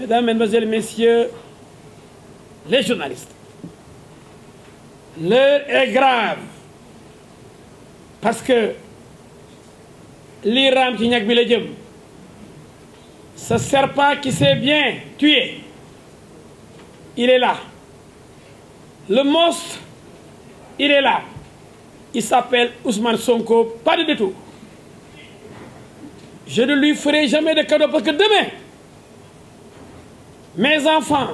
Mesdames, Mesdemoiselles, Messieurs, les journalistes, l'heure est grave parce que l'Iran qui ñak bi la jëm, ce serpent qui s'est bien tué, il est là. Le monstre, il est là. Il s'appelle Ousmane Sonko, pas de détour. Je ne lui ferai jamais de cadeau parce que demain, mes enfants,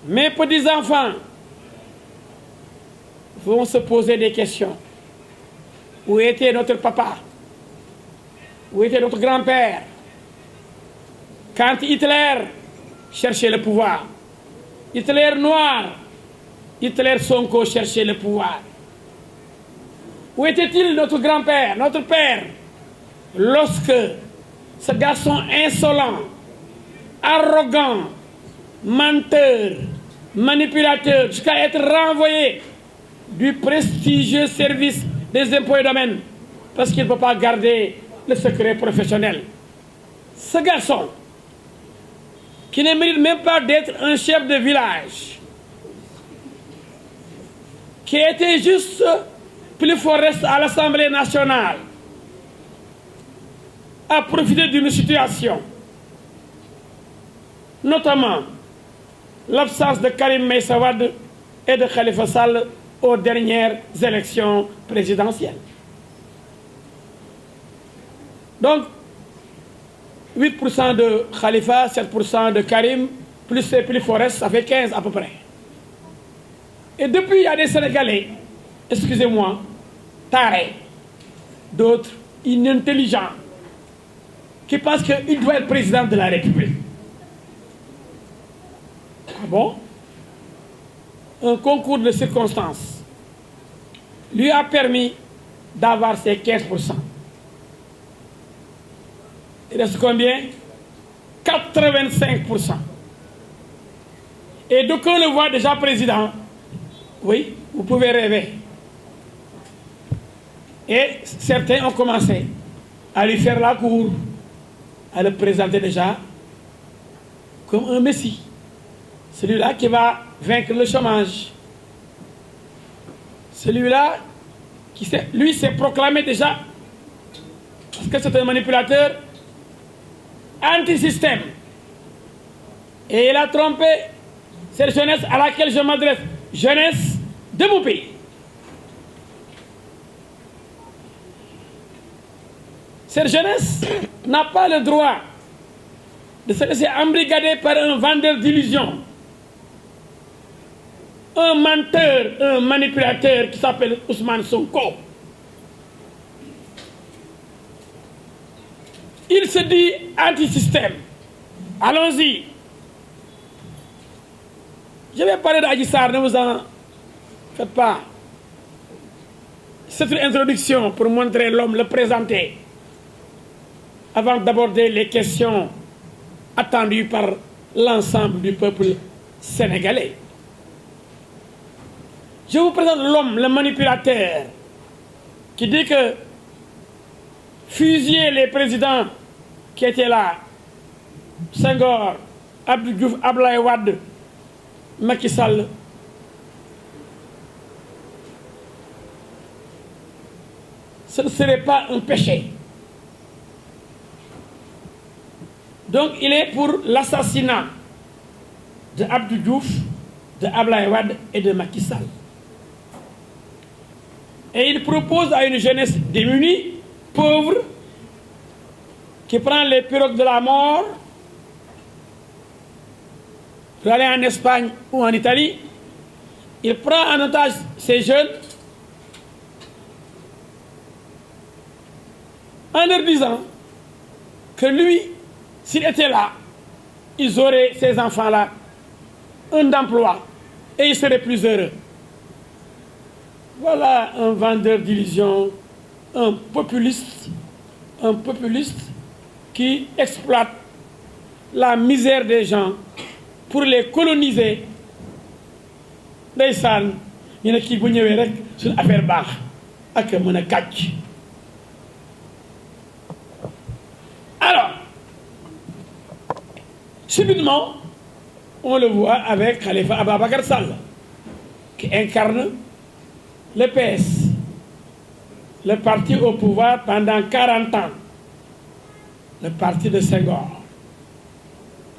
mes petits-enfants vont se poser des questions. Où était notre papa? Où était notre grand-père? Quand Hitler cherchait le pouvoir, Hitler noir, Hitler Sonko cherchait le pouvoir. Où était-il notre grand-père, notre père, lorsque ce garçon insolent, arrogant, menteur, manipulateur, jusqu'à être renvoyé du prestigieux service des impôts et domaines, parce qu'il ne peut pas garder le secret professionnel. Ce garçon, qui ne mérite même pas d'être un chef de village, qui était juste plus forest à l'Assemblée nationale, a profité d'une situation, notamment l'absence de Karim Meïssa Wade et de Khalifa Sall aux dernières élections présidentielles. Donc, 8% de Khalifa, 7% de Karim, plus Forest, ça fait 15 à peu près. Et depuis, il y a des Sénégalais, excusez-moi, tarés, d'autres inintelligents, qui pensent qu'il doit être président de la République. Ah bon? Un concours de circonstances lui a permis d'avoir ses 15%. Il reste combien? 85%. Et d'aucuns le voient déjà président. Oui, vous pouvez rêver. Et certains ont commencé à lui faire la cour, à le présenter déjà comme un messie. Celui-là qui va vaincre le chômage. Celui-là qui s'est proclamé déjà, parce que c'est un manipulateur anti-système. Et il a trompé cette jeunesse à laquelle je m'adresse, jeunesse de mon pays. Cette jeunesse n'a pas le droit de se laisser embrigader par un vendeur d'illusions, un menteur, un manipulateur qui s'appelle Ousmane Sonko. Il se dit anti-système. Allons-y. Je vais parler d'Adji Sarr, ne vous en faites pas. C'est une introduction pour montrer l'homme, le présenter, avant d'aborder les questions attendues par l'ensemble du peuple sénégalais. Je vous présente l'homme, le manipulateur, qui dit que fusiller les présidents qui étaient là, Senghor, Abdou Diouf, Abdoulaye Wade, Macky Sall, ce ne serait pas un péché. Donc il est pour l'assassinat de Abdou Diouf, de Abdoulaye Wade et de Macky Sall. Et il propose à une jeunesse démunie, pauvre, qui prend les pirogues de la mort pour aller en Espagne ou en Italie. Il prend en otage ces jeunes en leur disant que lui, s'il était là, ils auraient, ces enfants-là, un emploi et ils seraient plus heureux. Voilà un vendeur d'illusions, un populiste qui exploite la misère des gens pour les coloniser. Ndeysaan ñu ne kii bu ñëwee rek suñu affaire baax ak mën a kàcc. Alors, subitement, on le voit avec Khalifa Ababacar Sall, qui incarne le PS, le parti au pouvoir pendant 40 ans, le parti de Senghor.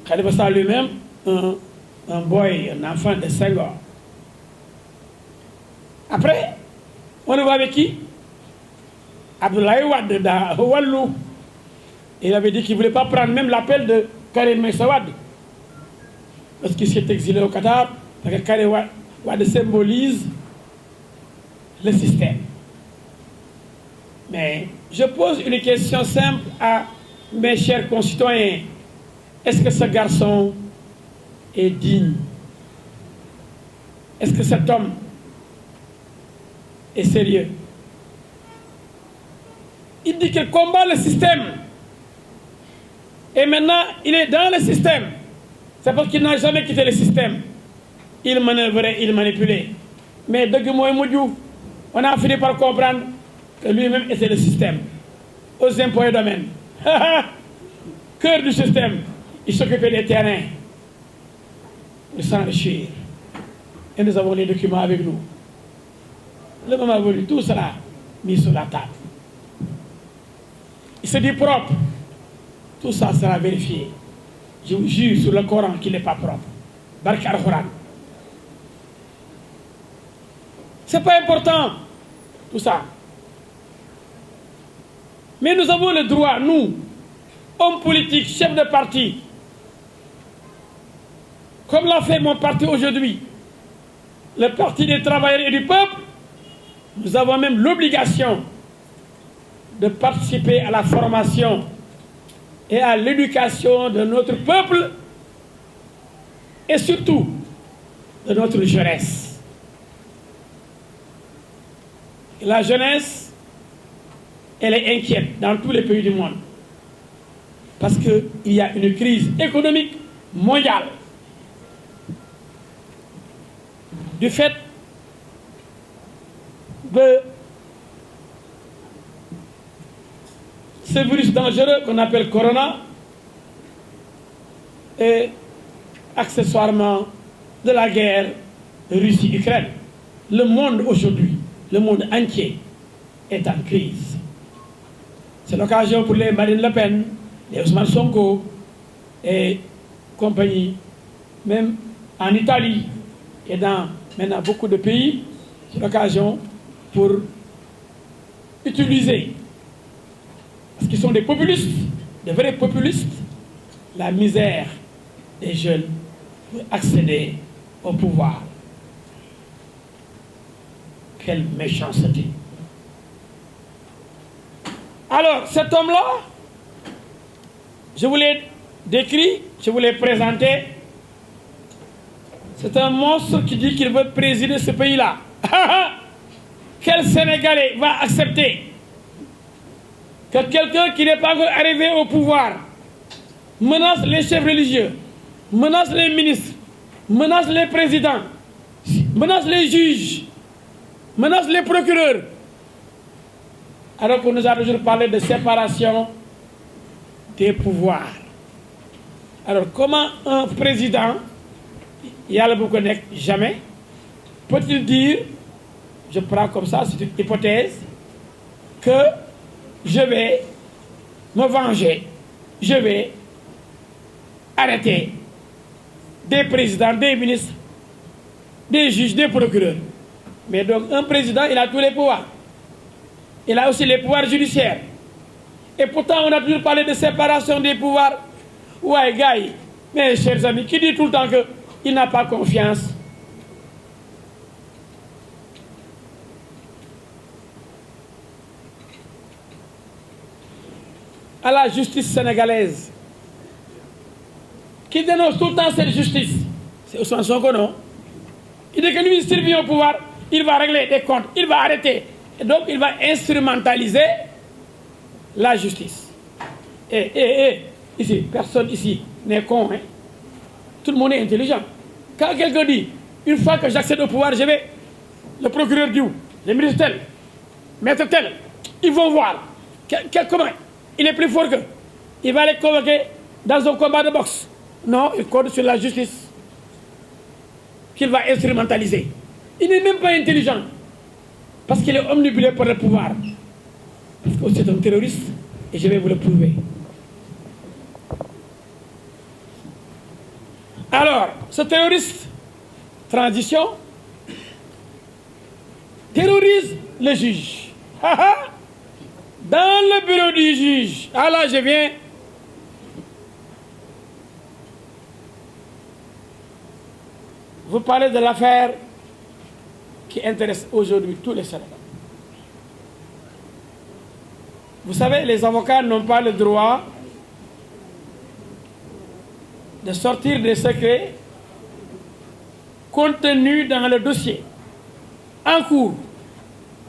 Khalifa Sall lui-même, un boy, un enfant de Senghor. Après, on le voit avec qui? Abdoulaye Wade dans Wallou. Il avait dit qu'il ne voulait pas prendre même l'appel de Karim Meïssa Wade, parce qu'il s'est exilé au Qatar, parce que Karim Wade symbolise le système. Mais je pose une question simple à mes chers concitoyens. Est-ce que ce garçon est digne? Est-ce que cet homme est sérieux? Il dit qu'il combat le système. Et maintenant, il est dans le système. C'est parce qu'il n'a jamais quitté le système. Il manœuvrait, il manipulait. Mais on a fini par comprendre que lui-même était le système. Aux impôts et domaines. Cœur du système. Il s'occupait des terrains. De s'enrichir. Et nous avons les documents avec nous. Le moment venu, tout sera mis sur la table. Il se dit propre. Tout ça sera vérifié. Je vous jure sur le Coran qu'il n'est pas propre. Barka al-Quran. C'est pas important, tout ça. Mais nous avons le droit, nous, hommes politiques, chefs de parti, comme l'a fait mon parti aujourd'hui, le Parti des travailleurs et du peuple, nous avons même l'obligation de participer à la formation et à l'éducation de notre peuple et surtout de notre jeunesse. Et la jeunesse, elle est inquiète dans tous les pays du monde parce qu'il y a une crise économique mondiale du fait de ce virus dangereux qu'on appelle Corona et accessoirement de la guerre Russie-Ukraine. Le monde aujourd'hui, le monde entier est en crise. C'est l'occasion pour les Marine Le Pen, les Ousmane Sonko et compagnie, même en Italie et dans maintenant beaucoup de pays, c'est l'occasion pour utiliser, parce qu'ils sont des populistes, des vrais populistes, la misère des jeunes pour accéder au pouvoir. Quelle méchanceté. Alors, cet homme-là, je vous l'ai décrit, je vous l'ai présenté. C'est un monstre qui dit qu'il veut présider ce pays-là. Quel Sénégalais va accepter que quelqu'un qui n'est pas encore arrivé au pouvoir menace les chefs religieux, menace les ministres, menace les présidents, menace les juges, menace les procureurs, alors qu'on nous a toujours parlé de séparation des pouvoirs. Alors comment un président, Yalla bu ko nekk jamais, peut-il dire, je prends comme ça, c'est une hypothèse, que je vais me venger, je vais arrêter des présidents, des ministres, des juges, des procureurs. Mais donc un président, il a tous les pouvoirs. Il a aussi les pouvoirs judiciaires. Et pourtant, on a toujours parlé de séparation des pouvoirs. Ouais, gars, mes chers amis, qui dit tout le temps qu'il n'a pas confiance? À la justice sénégalaise, qui dénonce tout le temps cette justice. C'est Ousmane Sonko, non? Il dit que lui, s'il vient au pouvoir, il va régler des comptes, il va arrêter. Et donc, il va instrumentaliser la justice. Et ici, personne ici n'est con. Hein? Tout le monde est intelligent. Quand quelqu'un dit, une fois que j'accède au pouvoir, je vais, le procureur dit où? Le ministre tel, maître tel, ils vont voir. Comment? Il est plus fort qu'eux. Il va les convoquer dans un combat de boxe. Non, il compte sur la justice. qu'il va instrumentaliser. Il n'est même pas intelligent. Parce qu'il est omnibulé par le pouvoir. Parce que c'est un terroriste. Et je vais vous le prouver. Alors, ce terroriste, transition, terrorise le juge. Dans le bureau du juge. Ah là, je viens. Vous parlez de l'affaire qui intéresse aujourd'hui tous les Sénégalais. Vous savez, les avocats n'ont pas le droit de sortir des secrets contenus dans le dossier en cours.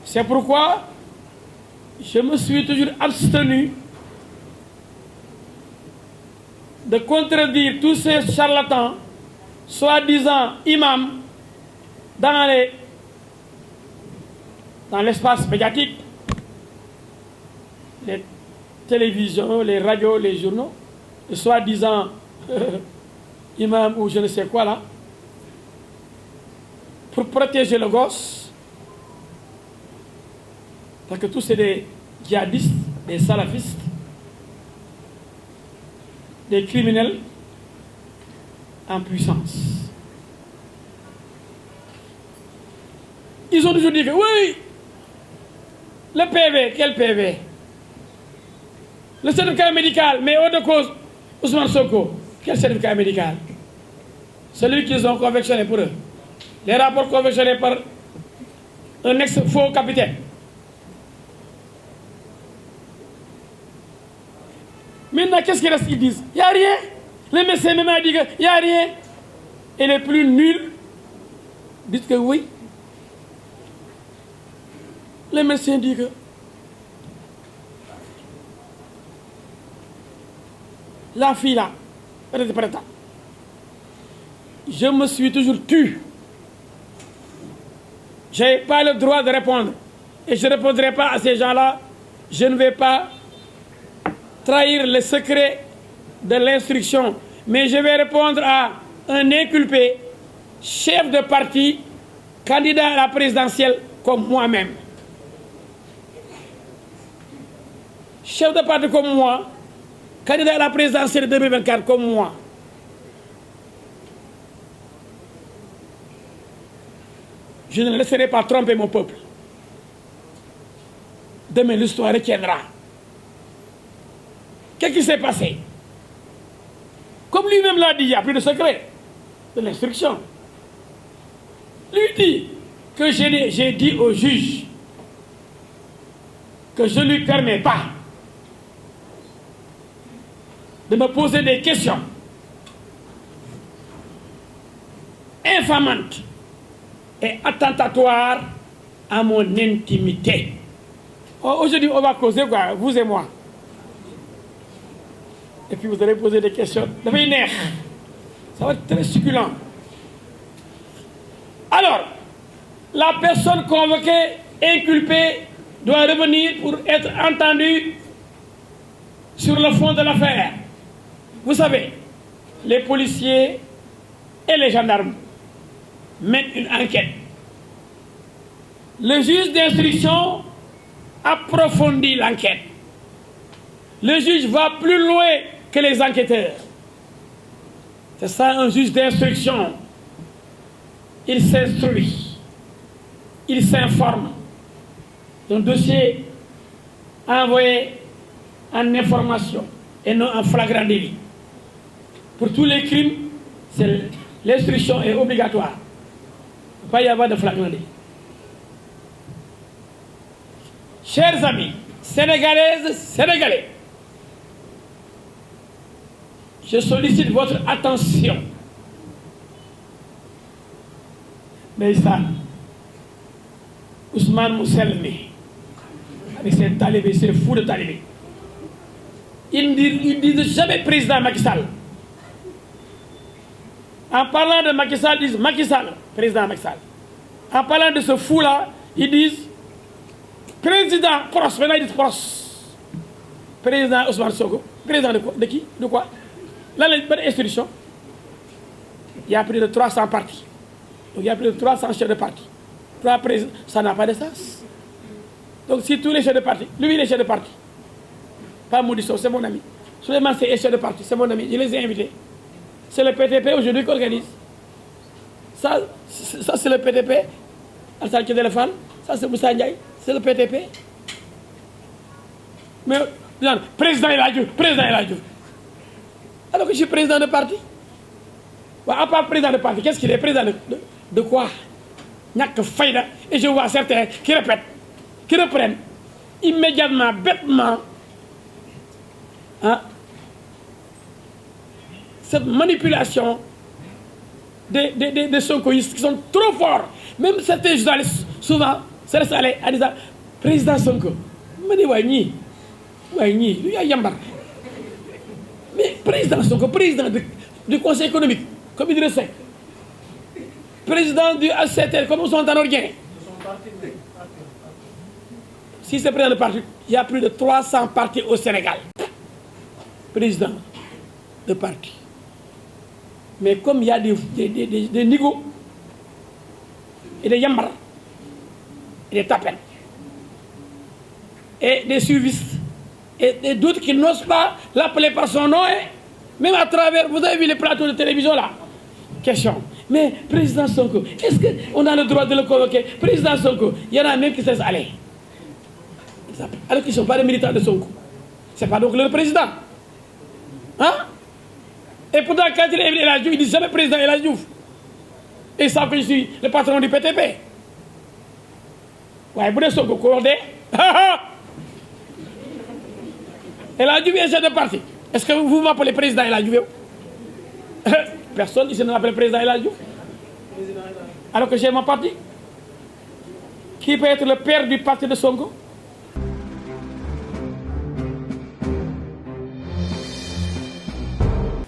C'est pourquoi je me suis toujours abstenu de contredire tous ces charlatans, soi-disant imams, dans l'espace médiatique, les télévisions, les radios, les journaux, soi-disant imam ou je ne sais quoi là, pour protéger le gosse, parce que tous c'est des djihadistes, des salafistes, des criminels en puissance. Ils ont toujours dit que oui, le PV, quel PV? Le certificat médical, mais hors de cause, Ousmane Sonko, quel certificat médical? Celui qu'ils ont confectionné pour eux. Les rapports confectionnés par un ex-faux capitaine. Maintenant, qu'est-ce qu'ils restent? Ils disent, il n'y a rien. Le médecin même a dit qu'il n'y a rien. Et les plus nuls disent que oui. Le médecin dit que la fille là, je me suis toujours tue. Je n'ai pas le droit de répondre. Et je ne répondrai pas à ces gens-là. Je ne vais pas trahir le secret de l'instruction. Mais je vais répondre à un inculpé, chef de parti, candidat à la présidentielle comme moi-même. Chef de parti comme moi, candidat à la présidentielle de 2024 comme moi. Je ne laisserai pas tromper mon peuple. Demain, l'histoire retiendra. Qu'est-ce qui s'est passé? Comme lui-même l'a dit, il n'y a plus de secret de l'instruction. Lui dit que j'ai dit au juge que je ne lui permets pas de me poser des questions infamantes et attentatoires à mon intimité. Aujourd'hui, on va causer quoi, vous et moi. Et puis vous allez poser des questions. Ça va être très succulent. Alors, la personne convoquée, inculpée, doit revenir pour être entendue sur le fond de l'affaire. Vous savez, les policiers et les gendarmes mènent une enquête. Le juge d'instruction approfondit l'enquête. Le juge va plus loin que les enquêteurs. C'est ça un juge d'instruction. Il s'instruit. Il s'informe. Un dossier envoyé en information et non en flagrant délit. Pour tous les crimes, l'instruction est obligatoire. Il ne peut pas y avoir de flagrant délit. Chers amis, Sénégalaises, Sénégalais, je sollicite votre attention. Mais ça, Ousmane Mousselmi, avec ses talibés, ses fous de talibés, ils ne disent jamais président Macky Sall. En parlant de Macky Sall, ils disent Macky Sall, président Macky Sall. En parlant de ce fou-là, ils disent président Pros, maintenant ils disent Pros. Président Ousmane Sonko. Président de quoi? De qui? De quoi? Là, la bonne institution, il y a plus de 300 partis. Donc il y a plus de 300 chefs de parti. 3 présidents, ça n'a pas de sens. Donc si tous les chefs de parti, lui il est chef de parti, pas Modisso, c'est mon ami. Souleymane c'est chef de parti, c'est mon ami, je les ai invités. C'est le PTP aujourd'hui qui organise. Ça c'est le PTP. Alassane Kédéléfane, ça c'est Moussa Ndiaye, c'est le PTP. Mais, président El Hadj Diouf, président El Hadj Diouf. Alors que je suis président de parti. À part président de parti, qu'est-ce qu'il est? Président de quoi? Ñàkk fayda. Et je vois certains qui répètent, qui reprennent immédiatement, bêtement, hein, cette manipulation des sonkoïstes qui sont trop forts. Même certains journalistes, souvent, se laissent aller en disant président Sonko. Je me dis, ouais, lui, il y a Yambar. Mais président Sonko, président du Conseil économique, comme il dirait, président du HCT, comme on s'entend ordien. Si c'est président de parti, il y a plus de 300 partis au Sénégal. Président de parti. Mais comme il y a des nigauds, et des yambars, et des tapettes, et des suivistes, et d'autres qui n'osent pas l'appeler par son nom, hein. Même à travers, vous avez vu les plateaux de télévision là. Question. Mais président Sonko, est-ce qu'on a le droit de le convoquer? Président Sonko, il y en a même qui se laissent aller. Alors qu'ils ne sont pas des militants de Sonko. Ce n'est pas donc le président. Hein? Et pourtant, quand il est El Hadj Diouf, il dit jamais président El Hadj Diouf. Et ils savent que je suis le patron du PTP. Ouais, vous êtes Sonko, coordé. El Hadj Diouf est chef de parti. Est-ce que vous m'appelez président El Hadj Diouf? Personne ici ne m'appelle président El Hadj Diouf. Alors que j'ai mon parti. Qui peut être le père du parti de Sonko?